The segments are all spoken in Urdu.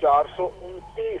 429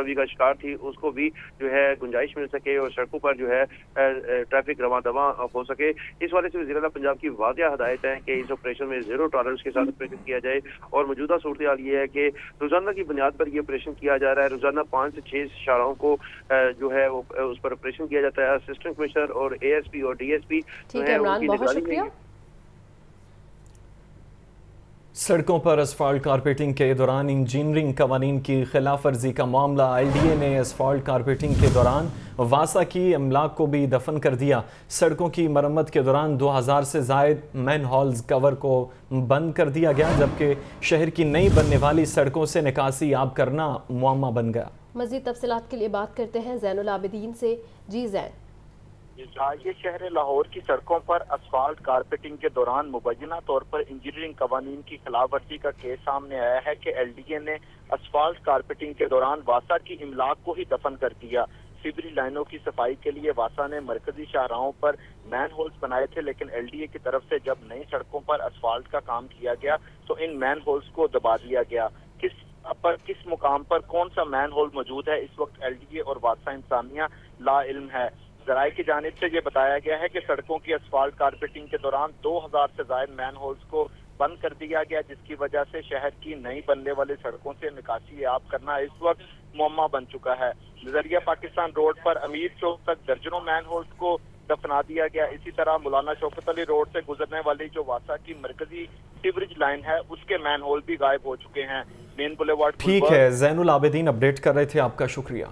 روی کا شکار تھی اس کو بھی جو ہے گنجائش مل سکے اور سڑکوں پر جو ہے ٹریفک رواں دواں ہو سکے. اس والے سے وزیر اعلیٰ پنجاب کی واضح ہدایت ہے کہ اس آپریشن میں زیرو ٹالرنس کے ساتھ آپریشن کیا جائے. اور موجودہ صورتحال یہ ہے کہ روزانہ کی بنیاد پر یہ آپریشن کیا جا رہا ہے. روزانہ 5 سے 6 شاہراہوں کو جو ہے وہ اس پر آپریشن کیا جاتا ہے. اسسٹنٹ کمشنر اور اے ایس پی اور ڈی ایس پی ٹھیک ہے عمران، بہت شکریہ. سڑکوں پر اسفالٹ کارپیٹنگ کے دوران انجینئرنگ قوانین کی خلاف ورزی کا معاملہ. ایل ڈی اے نے اسفالٹ کارپیٹنگ کے دوران واسا کی املاک کو بھی دفن کر دیا. سڑکوں کی مرمت کے دوران 2000 سے زائد مین ہولز کور کو بند کر دیا گیا، جبکہ شہر کی نئی بننے والی سڑکوں سے نکاسی آب کرنا معمہ بن گیا. مزید تفصیلات کے لیے بات کرتے ہیں زین العابدین سے. جی زین. یہ شہر لاہور کی سڑکوں پر اسفالٹ کارپیٹنگ کے دوران مبینہ طور پر انجینئرنگ قوانین کی خلاف ورزی کا کیس سامنے آیا ہے کہ ایل ڈی اے نے اسفالٹ کارپیٹنگ کے دوران واسا کی املاک کو ہی دفن کر دیا. سیوریج لائنوں کی صفائی کے لیے واسا نے مرکزی شاہراہوں پر مین ہولز بنائے تھے، لیکن ایل ڈی اے کی طرف سے جب نئی سڑکوں پر اسفالٹ کا کام کیا گیا تو ان مین ہولز کو دبا دیا گیا. کس مقام پر کون سا مین ہول موجود ہے اس وقت ایل ڈی اے اور واسا انتظامیہ لا علم ہے. ذرائع کی جانب سے یہ بتایا گیا ہے کہ سڑکوں کی اسفالٹ کارپیٹنگ کے دوران 2000 سے زائد مین ہولز کو بند کر دیا گیا، جس کی وجہ سے شہر کی نئی بننے والی سڑکوں سے نکاسی آب کرنا اس وقت معمہ بن چکا ہے. نظریہ پاکستان روڈ پر امیر چوک تک درجنوں مین ہولز کو دفنا دیا گیا. اسی طرح مولانا شوکت علی روڈ سے گزرنے والی جو واسا کی مرکزی سیوریج لائن ہے اس کے مین ہول بھی غائب ہو چکے ہیں. مین بولیوارڈ. ٹھیک ہے، زین العابدین اپڈیٹ کر رہے تھے، آپ کا شکریہ.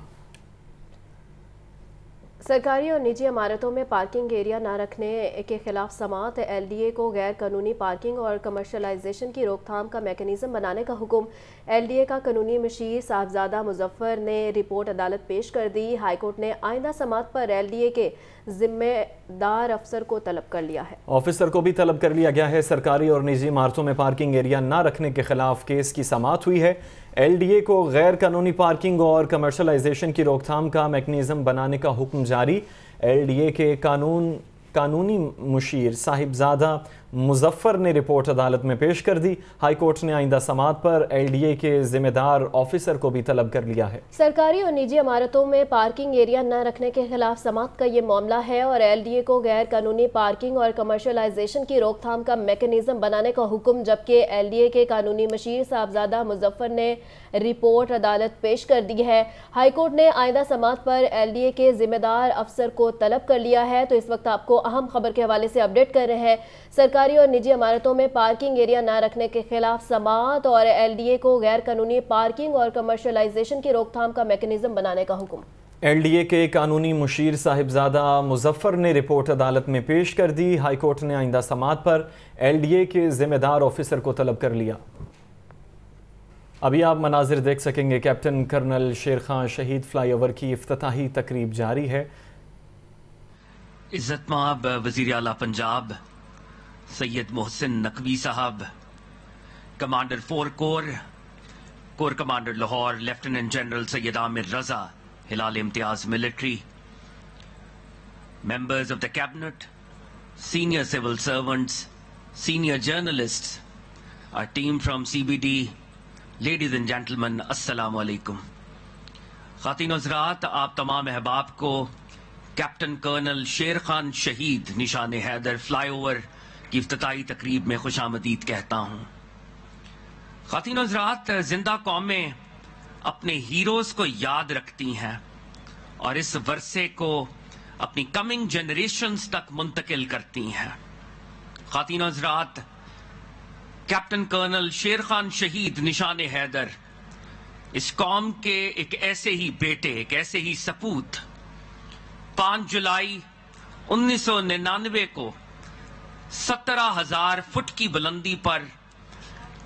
سرکاری اور نجی عمارتوں میں پارکنگ ایریا نہ رکھنے کے خلاف سماعت. ایل ڈی اے کو غیر قانونی پارکنگ اور کمرشلائزیشن کی روک تھام کا میکانزم بنانے کا حکم. ایل ڈی اے کا قانونی مشیر صاحبزادہ مظفر نے رپورٹ عدالت پیش کر دی. ہائی کورٹ نے آئندہ سماعت پر ایل ڈی اے کے ذمہ دار افسر کو طلب کر لیا ہے. آفیسر کو بھی طلب کر لیا گیا ہے. سرکاری اور نجی عمارتوں میں پارکنگ ایریا نہ رکھنے کے خلاف کیس کی سماعت ہوئی ہے. ایل ڈی اے کو غیر قانونی پارکنگ اور کمرشلائزیشن کی روک تھام کا میکانزم بنانے کا حکم جاری. ایل ڈی اے کے قانونی مشیر صاحبزادہ مظفر نے رپورٹ عدالت میں پیش کر دی. ہائی کورٹ نے آئندہ سماعت پر ایل ڈی اے کے ذمہ دار آفیسر کو بھی طلب کر لیا ہے. سرکاری اور نجی عمارتوں میں پارکنگ ایریا نہ رکھنے کے خلاف سماعت کا یہ معاملہ ہے اور ایل ڈی اے کو غیر قانونی پارکنگ اور کمرشلائزیشن کی روک تھام کا میکانزم بنانے کا حکم، جبکہ ایل ڈی اے کے قانونی مشیر صاحبزادہ مظفر نے رپورٹ عدالت پیش کر دی ہے. ہائی کورٹ نے آئندہ سماعت پر ایل ڈی اے کے ذمہ دار افسر کو طلب کر لیا ہے. تو اس وقت آپ کو اہم خبر کے حوالے سے اپڈیٹ کر رہے ہیں. سرکاری اور نجی عمارتوں میں پارکنگ ایریا نہ رکھنے کے خلاف سماعت اور ایل ڈی اے کو غیر قانونی پارکنگ اور کمرشلائزیشن کی روک تھام کا میکانزم بنانے کا حکم. ایل ڈی اے کے قانونی مشیر صاحبزادہ مظفر نے رپورٹ عدالت میں پیش کر دی. ہائی کورٹ نے آئندہ سماعت پر ایل ڈی اے کے ذمہ دار آفیسر کو طلب کر لیا. ابھی آپ مناظر دیکھ سکیں گے. کیپٹن کرنل شیر خان شہید فلائی اوور کی افتتاحی تقریب جاری ہے. عزت مآب وزیر اعلیٰ پنجاب سید محسن نقوی صاحب، commander 4 corps commander Lahore lieutenant general Syed Amir Raza Hilal Imtiaz military, members of the cabinet, senior civil servants, senior journalists, our team from CBD, ladies and gentlemen, السلام علیکم. خواتین و حضرات، آپ تمام احباب کو کیپٹن کرنل شیر خان شہید نشان حیدر فلائی اوور کی افتتاحی تقریب میں خوش آمدید کہتا ہوں. خواتین و حضرات، زندہ قومیں اپنے ہیروز کو یاد رکھتی ہیں اور اس ورثے کو اپنی کمنگ جنریشنز تک منتقل کرتی ہیں. خواتین و حضرات، کیپٹن کرنل شیر خان شہید نشان حیدر اس قوم کے ایک ایسے ہی بیٹے، ایک ایسے ہی سپوت 5 جولائی 1999 کو 17,000 فٹ کی بلندی پر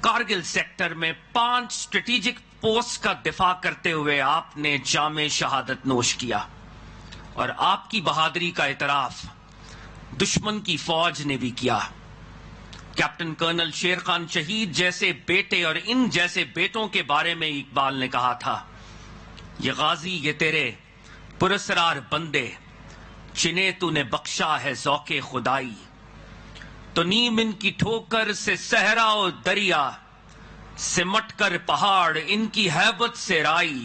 کارگل سیکٹر میں 5 اسٹریٹجک پوسٹ کا دفاع کرتے ہوئے آپ نے جام شہادت نوش کیا، اور آپ کی بہادری کا اعتراف دشمن کی فوج نے بھی کیا. کیپٹن کرنل شیر خان شہید جیسے بیٹے اور ان جیسے بیٹوں کے بارے میں اقبال نے کہا تھا، یہ غازی یہ تیرے پراسرار بندے جنہیں تو نے بخشا ہے ذوق خدائی، تو نیم ان کی ٹھوکر سے صحرا و دریا، سمٹ کر پہاڑ ان کی ہیبت سے رائی،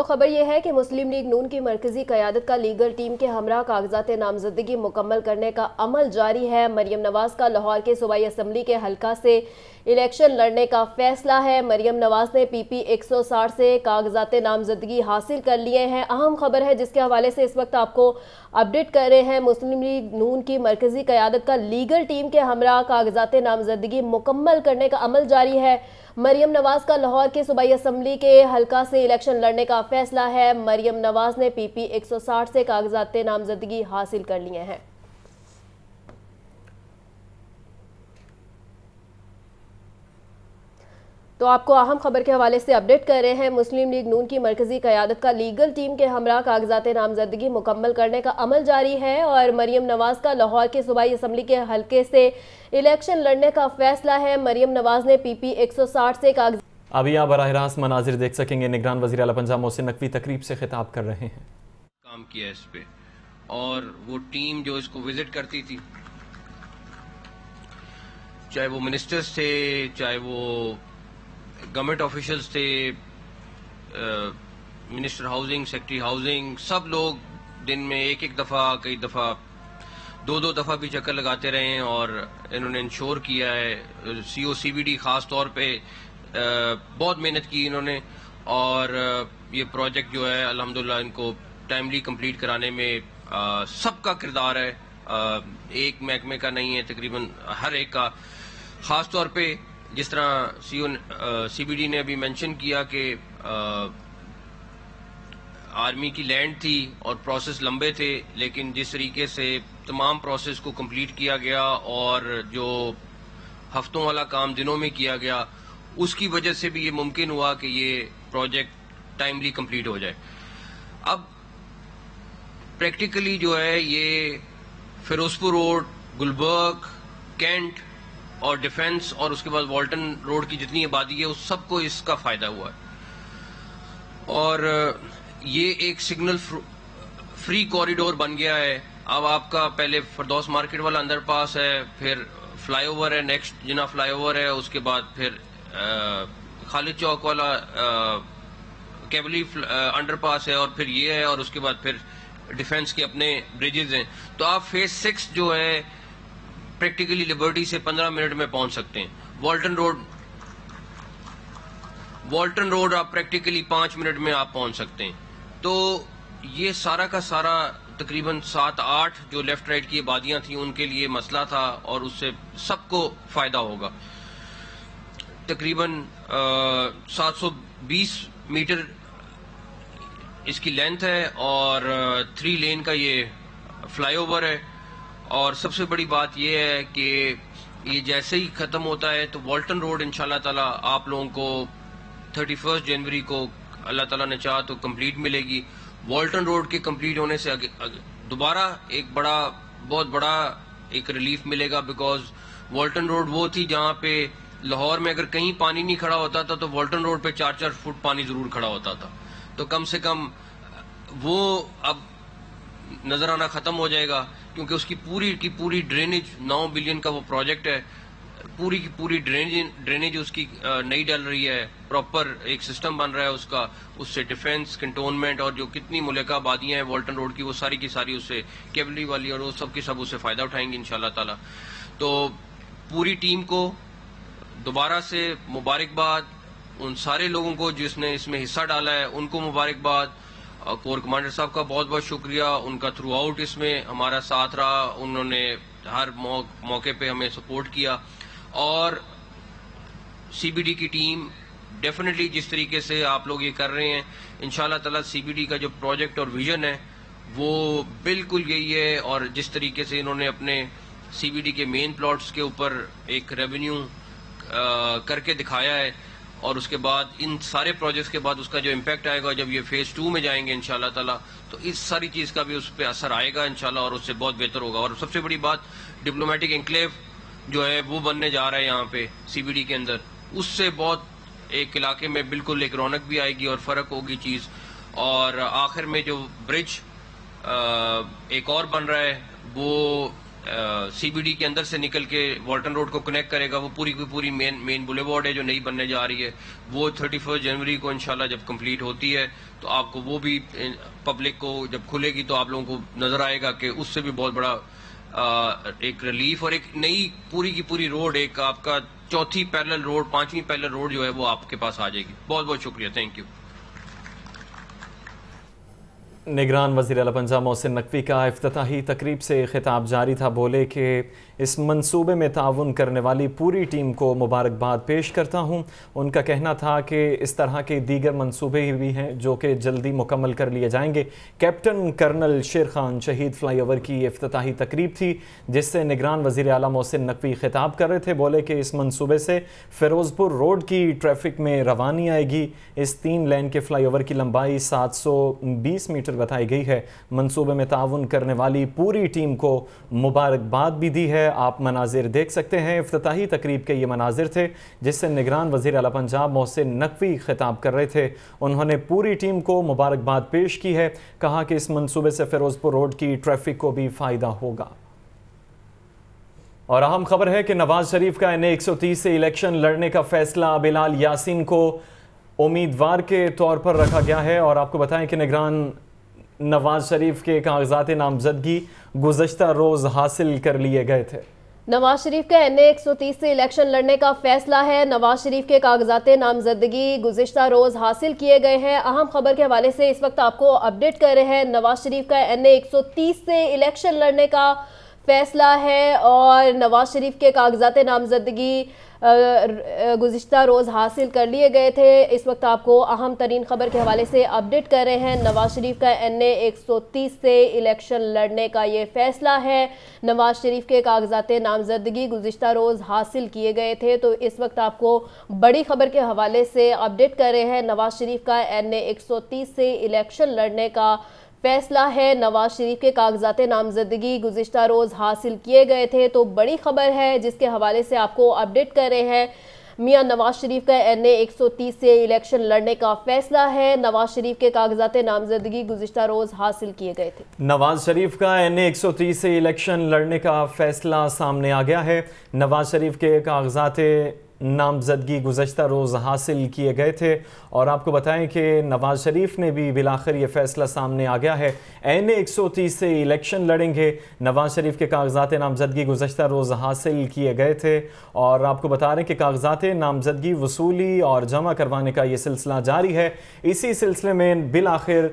تو خبر یہ ہے کہ مسلم لیگ نون کی مرکزی قیادت کا لیگل ٹیم کے ہمراہ کاغذات نامزدگی مکمل کرنے کا عمل جاری ہے۔ مریم نواز کا لاہور کے صوبائی اسمبلی کے حلقہ سے الیکشن لڑنے کا فیصلہ ہے۔ مریم نواز نے پی پی 160 سے کاغذات نامزدگی حاصل کر لیے ہیں۔ اہم خبر ہے جس کے حوالے سے اس وقت آپ کو اپڈیٹ کر رہے ہیں۔ مسلم لیگ نون کی مرکزی قیادت کا لیگل ٹیم کے ہمراہ کاغذات نامزدگی مکمل کرنے کا عمل جاری ہے۔ مریم نواز کا لاہور کے صوبائی اسمبلی کے حلقہ سے الیکشن لڑنے کا فیصلہ ہے۔ مریم نواز نے پی پی 160 سے کاغذات نامزدگی حاصل کر لیے ہیں۔ تو آپ کو اہم خبر کے حوالے سے اپڈیٹ کر رہے ہیں۔ مسلم لیگ نون کی مرکزی قیادت کا لیگل ٹیم کے ہمراہ کاغذات نامزدگی مکمل کرنے کا عمل جاری ہے اور مریم نواز کا لاہور کے صوبائی اسمبلی کے حلقے سے الیکشن لڑنے کا فیصلہ ہے۔ مریم نواز نے پی پی 160 سے کاغذات ابھی آپ براہ راست مناظر دیکھ سکیں گے۔ نگران وزیر اعلیٰ پنجاب محسن نقوی تقریب سے خطاب کر رہے ہیں۔ کام کیا اس پہ اور وہ ٹیم جو اس کو وزٹ کرتی تھی، چاہے وہ منسٹرز تھے، چاہے وہ گورنمنٹ آفیشلز تھے، منسٹر ہاؤسنگ، سیکرٹری ہاؤسنگ، سب لوگ دن میں ایک دفعہ، کئی دفعہ، دو دفعہ بھی چکر لگاتے رہے ہیں اور انہوں نے انشور کیا ہے۔ سی او سی بی ڈی خاص طور پہ بہت محنت کی انہوں نے اور یہ پروجیکٹ جو ہے الحمدللہ ان کو ٹائملی کمپلیٹ کرانے میں سب کا کردار ہے، ایک محکمے کا نہیں ہے، تقریباً ہر ایک کا۔ خاص طور پہ جس طرح سی بی ڈی نے ابھی مینشن کیا کہ آرمی کی لینڈ تھی اور پروسیس لمبے تھے، لیکن جس طریقے سے تمام پروسیس کو کمپلیٹ کیا گیا اور جو ہفتوں والا کام دنوں میں کیا گیا، اس کی وجہ سے بھی یہ ممکن ہوا کہ یہ پروجیکٹ ٹائملی کمپلیٹ ہو جائے۔ اب پریکٹیکلی جو ہے یہ فیروزپور روڈ، گلبرگ، کینٹ اور ڈیفنس اور اس کے بعد والٹن روڈ کی جتنی آبادی ہے اس سب کو اس کا فائدہ ہوا ہے اور یہ ایک سگنل فری کوریڈور بن گیا ہے۔ اب آپ کا پہلے فردوس مارکیٹ والا انڈر پاس ہے، پھر فلائی اوور ہے، نیکسٹ جنا فلائی اوور ہے، اس کے بعد پھر خالد چوک والا کیبلی انڈر پاس ہے اور پھر یہ ہے اور اس کے بعد پھر ڈیفنس کے اپنے بریجز ہیں۔ تو آپ فیز 6 جو ہے پریکٹیکلی لبرٹی سے 15 منٹ میں پہنچ سکتے ہیں۔ والٹن روڈ آپ پریکٹیکلی 5 منٹ میں آپ پہنچ سکتے ہیں۔ تو یہ سارا کا سارا تقریباً 7-8 جو لیفٹ رائٹ کی آبادیاں تھیں ان کے لیے مسئلہ تھا اور اس سے سب کو فائدہ ہوگا۔ تقریباً 720 میٹر اس کی لینتھ ہے اور 3 لین کا یہ فلائی اوور ہے اور سب سے بڑی بات یہ ہے کہ یہ جیسے ہی ختم ہوتا ہے تو والٹن روڈ انشاءاللہ تعالیٰ آپ لوگوں کو 31 جنوری کو اللہ تعالیٰ نے چاہا تو کمپلیٹ ملے گی۔ والٹن روڈ کے کمپلیٹ ہونے سے دوبارہ ایک بہت بڑا ایک ریلیف ملے گا، بیکاز والٹن روڈ وہ تھی جہاں پہ لاہور میں اگر کہیں پانی نہیں کھڑا ہوتا تھا تو والٹن روڈ پہ 4-4 فٹ پانی ضرور کھڑا ہوتا تھا۔ تو کم سے کم وہ اب نظر آنا ختم ہو جائے گا کیونکہ اس کی پوری ڈرینیج 9 بلین کا وہ پروجیکٹ ہے، پوری کی پوری ڈرینیج اس کی نئی ڈل رہی ہے، پراپر ایک سسٹم بن رہا ہے اس کا، اس سے ڈیفنس، کنٹونمنٹ اور جو کتنی ملکہ آبادیاں ہیں والٹن روڈ کی وہ ساری کی ساری اس سے کیبلی والی اور وہ سب کی سب اس سے فائدہ اٹھائیں گے انشاءاللہ تعالی۔ تو پوری ٹیم کو دوبارہ سے مبارکباد، ان سارے لوگوں کو جس نے اس میں حصہ ڈالا ہے ان کو مبارکباد، کور کمانڈر صاحب کا بہت بہت شکریہ، ان کا تھرو آؤٹ اس میں ہمارا ساتھ رہا، انہوں نے ہر موقع پہ ہمیں سپورٹ کیا اور سی بی ڈی کی ٹیم ڈیفینیٹلی جس طریقے سے آپ لوگ یہ کر رہے ہیں انشاءاللہ تعالی سی بی ڈی کا جو پروجیکٹ اور ویژن ہے وہ بالکل یہی ہے اور جس طریقے سے انہوں نے اپنے سی بی ڈی کے مین پلاٹس کے اوپر ایک ریونیو کر کے دکھایا ہے اور اس کے بعد ان سارے پروجیکٹس کے بعد اس کا جو امپیکٹ آئے گا جب یہ فیز 2 میں جائیں گے انشاءاللہ تعالی تو اس ساری چیز کا بھی اس پہ اثر آئے گا انشاءاللہ اور اس سے بہت بہتر ہوگا۔ اور سب سے بڑی بات ڈپلومیٹک انکلیو جو ہے وہ بننے جا رہا ہے یہاں پہ سی بی ڈی کے اندر، اس سے بہت ایک علاقے میں بالکل ایک رونق بھی آئے گی اور فرق ہوگی چیز۔ اور آخر میں جو برج ایک اور بن رہا ہے وہ CBD کے اندر سے نکل کے والٹن روڈ کو کنیکٹ کرے گا. وہ پوری کی پوری مین بولے بورڈ ہے جو نئی بننے جا رہی ہے, وہ 31 جنوری کو انشاءاللہ جب کمپلیٹ ہوتی ہے تو آپ کو وہ بھی پبلک کو جب کھلے گی تو آپ لوگوں کو نظر آئے گا کہ اس سے بھی بہت بڑا ایک ریلیف اور ایک نئی پوری کی پوری روڈ, ایک آپ کا چوتھی پیرلل روڈ, 5ویں پیرلل روڈ جو ہے وہ آپ کے پاس آ جائے گی. بہت بہت شکریہ, تھینک یو. نگران وزیر اعلیٰ پنجاب محسن نقوی کا افتتاحی تقریب سے خطاب جاری تھا. بولے کہ اس منصوبے میں تعاون کرنے والی پوری ٹیم کو مبارکباد پیش کرتا ہوں. ان کا کہنا تھا کہ اس طرح کے دیگر منصوبے بھی ہیں جو کہ جلدی مکمل کر لیے جائیں گے. کیپٹن کرنل شیر خان شہید فلائی اوور کی افتتاحی تقریب تھی جس سے نگران وزیر اعلیٰ محسن نقوی خطاب کر رہے تھے. بولے کہ اس منصوبے سے فیروز پور روڈ کی ٹریفک میں روانی آئے گی. اس 3 لین کے فلائی اوور کی لمبائی 720 میٹر بتائی گئی ہے. منصوبے میں تعاون کرنے والی پوری ٹیم کو مبارکباد بھی دی ہے. آپ مناظر دیکھ سکتے ہیں, افتتاحی تقریب کے یہ مناظر تھے جس سے نگران وزیر اعلیٰ پنجاب محسن نقوی خطاب کر رہے تھے. انہوں نے پوری ٹیم کو مبارکباد پیش کی ہے. کہا کہ اس منصوبے سے فیروز پور روڈ کی ٹریفک کو بھی فائدہ ہوگا. اور اہم خبر ہے کہ نواز شریف کا NA 130 سے الیکشن لڑنے کا فیصلہ بلال یاسین کو امیدوار کے طور پر رکھا گیا ہے. اور آپ کو بتائیں کہ نگران نواز شریف کے کاغذات نامزدگی گزشتہ روز حاصل کر لیے گئے تھے. نواز شریف کا NA 130 سے الیکشن لڑنے کا فیصلہ ہے. نواز شریف کے کاغذات نامزدگی گزشتہ روز حاصل کیے گئے ہیں. اہم خبر کے حوالے سے اس وقت آپ کو اپڈیٹ کر رہے ہیں. نواز شریف کا NA 130 سے الیکشن لڑنے کا فیصلہ ہے اور نواز شریف کے کاغذات نامزدگی گزشتہ روز حاصل کر لیے گئے تھے. اس وقت آپ کو اہم ترین خبر کے حوالے سے اپڈیٹ کر رہے ہیں. نواز شریف کا NA 130 سے الیکشن لڑنے کا یہ فیصلہ ہے. نواز شریف کے کاغذات نامزدگی گزشتہ روز حاصل کیے گئے تھے. تو اس وقت آپ کو بڑی خبر کے حوالے سے اپڈیٹ کر رہے ہیں. نواز شریف کا NA 130 سے الیکشن لڑنے کا فیصلہ ہے. نواز شریف کے کاغذات نامزدگی گزشتہ روز حاصل کیے گئے تھے. تو بڑی خبر ہے جس کے حوالے سے آپ کو اپڈیٹ کر رہے ہیں. میاں نواز شریف کا NA 130 سے الیکشن لڑنے کا فیصلہ ہے. نواز شریف کے کاغذات نامزدگی گزشتہ روز حاصل کیے گئے تھے. نواز شریف کا NA 130 سے الیکشن لڑنے کا فیصلہ سامنے آ گیا ہے. نواز شریف کے کاغذات نامزدگی گزشتہ روز حاصل کیے گئے تھے اور آپ کو بتائیں کہ نواز شریف نے بھی بالآخر یہ فیصلہ سامنے آ گیا ہے. NA 130 سے الیکشن لڑیں گے. نواز شریف کے کاغذات نامزدگی گزشتہ روز حاصل کیے گئے تھے اور آپ کو بتا رہے ہیں کہ کاغذات نامزدگی وصولی اور جمع کروانے کا یہ سلسلہ جاری ہے. اسی سلسلے میں بالآخر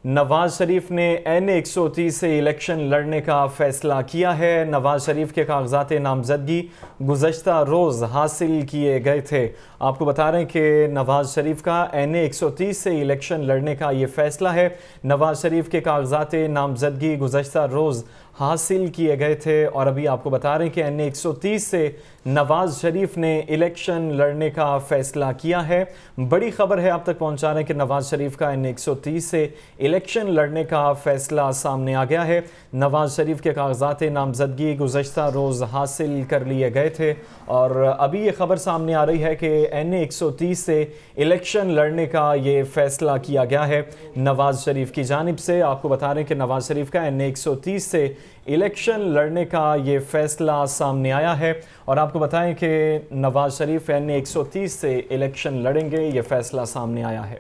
نواز شریف نے NA 130 سے الیکشن لڑنے کا فیصلہ کیا ہے. نواز شریف کے کاغذات نامزدگی گزشتہ روز حاصل کیے گئے تھے. آپ کو بتا رہے ہیں کہ نواز شریف کا NA 130 سے الیکشن لڑنے کا یہ فیصلہ ہے. نواز شریف کے کاغذات نامزدگی گزشتہ روز حاصل کیے گئے تھے اور ابھی آپ کو بتا رہے ہیں کہ NA 130 سے نواز شریف نے الیکشن لڑنے کا فیصلہ کیا ہے. بڑی خبر ہے آپ تک پہنچا رہے ہیں کہ نواز شریف کا NA 130 سے الیکشن لڑنے کا فیصلہ سامنے آ گیا ہے. نواز شریف کے کاغذات نامزدگی گزشتہ روز حاصل کر لیے گئے تھے اور ابھی یہ خبر سامنے آ رہی ہے کہ NA 130 سے الیکشن لڑنے کا یہ فیصلہ کیا گیا ہے نواز شریف کی جانب سے. آپ کو بتا رہے ہیں کہ نواز شریف کا NA 130 سے الیکشن لڑنے کا یہ فیصلہ سامنے آیا ہے اور آپ کو بتائیں کہ نواز شریف NA 130 سے الیکشن لڑیں گے. یہ فیصلہ سامنے آیا ہے.